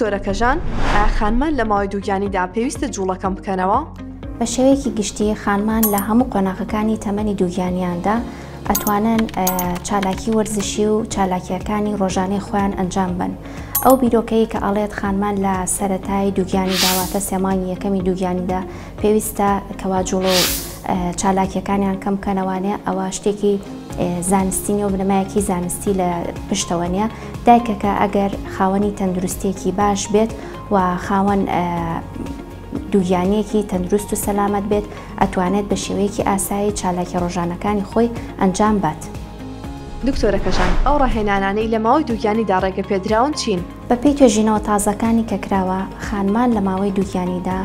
دکتۆرەکە ژان، ئایا خانمان لە ماوەی دووگیانیدا پێویستە جوڵەکەم بکەنەوە؟ بە شێوەیەکی گشتی خانمان لە هەموو قۆناغەکانی تەمەنی دووگیانیاندا ئەتوانن چالاکی وەرزشی و چالاکیەکانی ڕۆژانەی خۆیان ئەنجام بن. ئەو بیرۆکەی کە ئەڵێت خانمان لە سەرەتای دووگیانی داواتە سێمانی یەکەمی دووگیانیدا پێویستە کەوا جوڵە و چالاکیەکانیان کەم بکەنەوانێ، ئەوە شتێکی زانستینی و بنەمایەکی زانستی لە پشتەوە نیە. دایکەکە ئەگەر خاوەنی تەندروستێکی باش بێت و خاوەن دووگیانەیەکی تەندروست و سەلامەت بێت، ئەتوانێت بە شێوەیەکی ئاسایی چالاکی ڕۆژانەکانی خۆی ئەنجام بات. دکتۆرەکە ژان، ئەو ڕاهێنانانەی لە ماوەی دووگیانیدا ڕێگە پێدراون چین؟ بەپێی توێژینەوە تازەکانی کە کراوە، خانمان لە ماوەی دووگیانیدا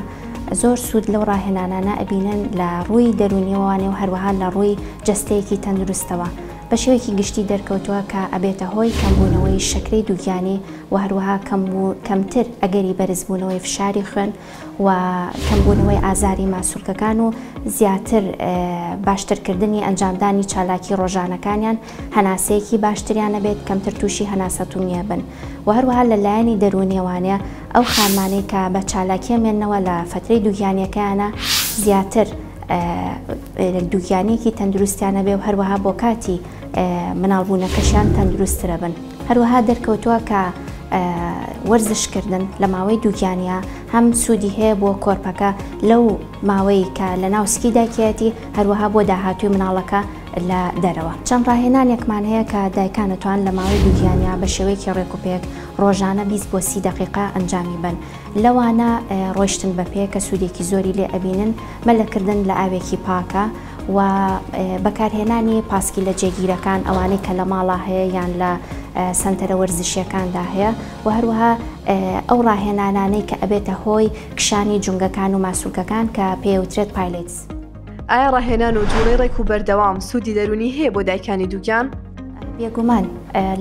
زۆر سوود لەو ڕاهێنانانە ئەبینن لە ڕووی دەرونیەوەوانێ و هەروەها لە ڕووی جەستەیەکی تەندروستەوە. بە شێوەیەکی گشتی دەرکەوتووە کە ئەبێتە هۆی کەمبوونەوەی شەکرەی دووگیانی و هەروەها کەمتر ئەگەری بەرزبوونەوەی فشاری خوێن و کەمبوونەوەی ئازاری ماسوولکەکان و زیاتر باشترکردنی ئەنجامدانی چالاکی ڕۆژانەکانیان هەناسەیەکی باشتریانە بێت، کەمتر تووشی هەناسەتونیە بن. و هەروەها لەلایەنی دەرونیەوانەیە ئەو خانمانەی کە بە چالاکیە مێننەوە لە فترەی دووگیانیەکانە زیاتر دووگیانێکی تەندروستیانە بێ و هەروەها بۆ کاتی مناڵبوونەکەشیان تەندروسترە بن. هەروەها دەرکەوتووە کە وەرزشکردن لە ماوەی دووگیانە هەم سوودی هەیە بۆ کۆرپەکە لەو ماوەی کە لە ناوسکی دایکەتی، هەروەها بۆ داهاتوی مناڵەکە لە دەرەوە. چەند ڕاهێنانێکمان هەیە کە دایکان دەتوان لە ماوەی دووگیانە بە شێوەیەکی ڕێکوپێک ڕۆژانە 20 بۆ 30 دقیقە ئەنجامی بن. لەوانە ڕۆیشتن بە پێ کە سوودێکی زۆری لێ ئەبینن، مەلەکردن لە ئاوێکی پاکە و بەکارهێنانی پاسکی لە جێگیرەکان ئەوانەی کە لە ماڵا هەیە یان لە سنتەرە وەرزشیەکاندا هەیە، و هەروەها ئەو ڕاهێنانانەی کە ئەبێتە هۆی کشانی جونگەکان و ماسوولکەکان کە پێوترێت پایلێتس. ئایا ڕاهێنان و جوڵەی ڕێک و بەردەوام سوودی دەرونی هەیە بۆ دایکانی دووگیان؟ بێگومان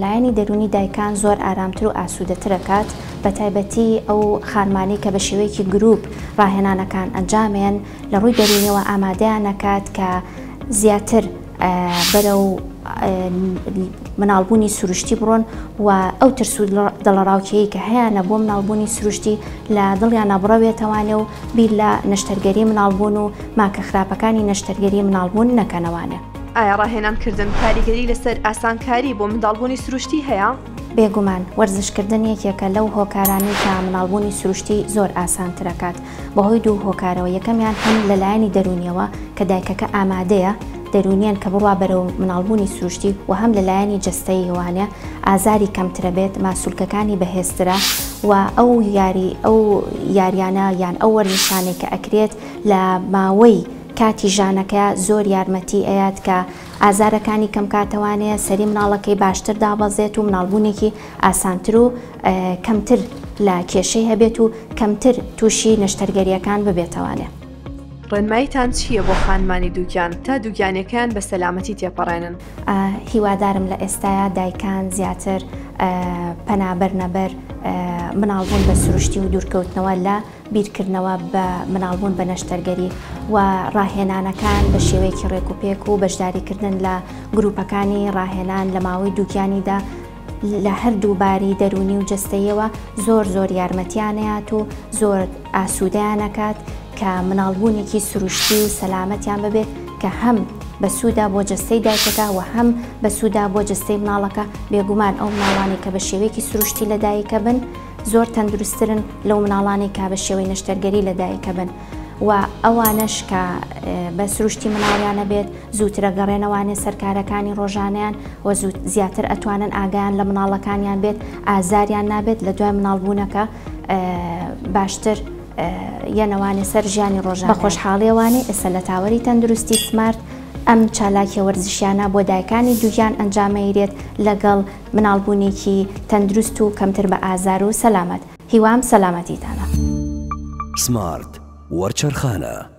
لایەنی دەرونی دایکان زۆر ئارامتر و ئاسوودەترەکات، بە تایبەتی ئەو خانمانەی کە بە شێوەیەکی گروپ ڕاهێنانەکان ئەنجامێن لە ڕووی دەرونیەوە ئامادەیان نەکات کە زیاتر بەرەو مناڵبوونی سروشتی بڕۆن و ئەو ترس و دڵەڕاوکیەی کە هەیەە بۆ مناڵبوونی سروشتی لە دڵیان نەبڕەوێتەوانێ و بیر لە نەشتەرگەری مناڵبوون و ماکە خراپەکانی نەشتەرگەری مناڵبوون نەکەنەوانێ. ئایا ڕاهێنانکردن کاریگەری لەسەر ئاسانکاری بۆ منداڵبوونی سروشتی هەیە؟ بێگومان وەرزشکردن یەکێکە لەو هۆکارانی کە مناڵبوونی سروشتی زۆر ئاسانترەکات بەهۆی دوو هۆکارەوە. یەکەمیان هەم لەلایەنی دەرونیەوە کە دایکەکە ئامادەیە دەرونیان کە بڕوا بەرەو مناڵبوونی سروشتی، و هەم لەلایەنی جەستەی وانە ئازاری کەمترە بێت، ماسوولکەکانی بەهێزترە و ئەو یاریانە یان ئەو وەرزشانێک کە ئەکرێت لە ماوەی کاتی ژانەکە زۆر یارمەتی ئەیات کە ئازارەکانی کەم کاتەوانەیە، سەری مناڵەکەی باشتر دابەزێت و مناڵبوونێکی ئاسانتر و کەمتر لە کێشەی هەبێت و کەمتر تووشی نەشتەرگەریەکان ببێتەوانێ. ڕێنمایتان چییە بۆ خانمانی دووگیان تا دووگیانەکان بە سەلامەتی تێپەڕێنن؟ هیوادارم لە ئێستایا دایکان زیاتر پەنابەر نەبەر مناڵبوون بە سروشتی و دوورکەوتنەوە لە بیرکردنەوە بە مناڵبوون بە نەشتەرگەری و ڕاهێنانەکان بە شێوەیەکی ڕێکوپێک و بەشداریکردن لە گروپەکانی ڕاهێنان لە ماوەی دووگیانیدا لە هەردوو باری دەرونی و جەستەیەوە زۆر یارمەتیانەیەات و زۆر ئاسوودەیانەکات کە مناڵبوونێکی سروشتی و سەلامەتیان ببێت کە هەم بەسوودا بۆ جەستەی دایکەکە و هەم بەسوودا بۆ جەستەی مناڵەکە. بێگومان ئەو مناڵانی کە بە شێوەیەکی سروشتی لە دایکە بن زۆر تەندروستترن لەو مناڵانی کە بە شێوەی نەشتەرگەری لە دایکە بن، و ئەوانش کە بە سروشتی مناڵیانە بێت زووترە گەڕێنەوانێ سەرکارەکانی ڕۆژانیان و زیاتر ئەتوانن ئاگیان لە مناڵەکانیان بێت، ئازاریان نابێت لە دوای مناڵبوونەکە باشتر یەنەوانێ سەر ژیانی ڕۆژان. بە خۆشحاڵیەوانێ ئێستا لە تاوەری تەندروستی سمارت ئەم چالاکیە وەرزشیانە بۆ دایکانی دووگیان ئەنجامەیرێت لەگەڵ مناڵبوونێکی تەندروست و کەمتر بە ئازار و سەلامەت. هیوام سەلامەتیتانە. سمارت وەرچەرخانە.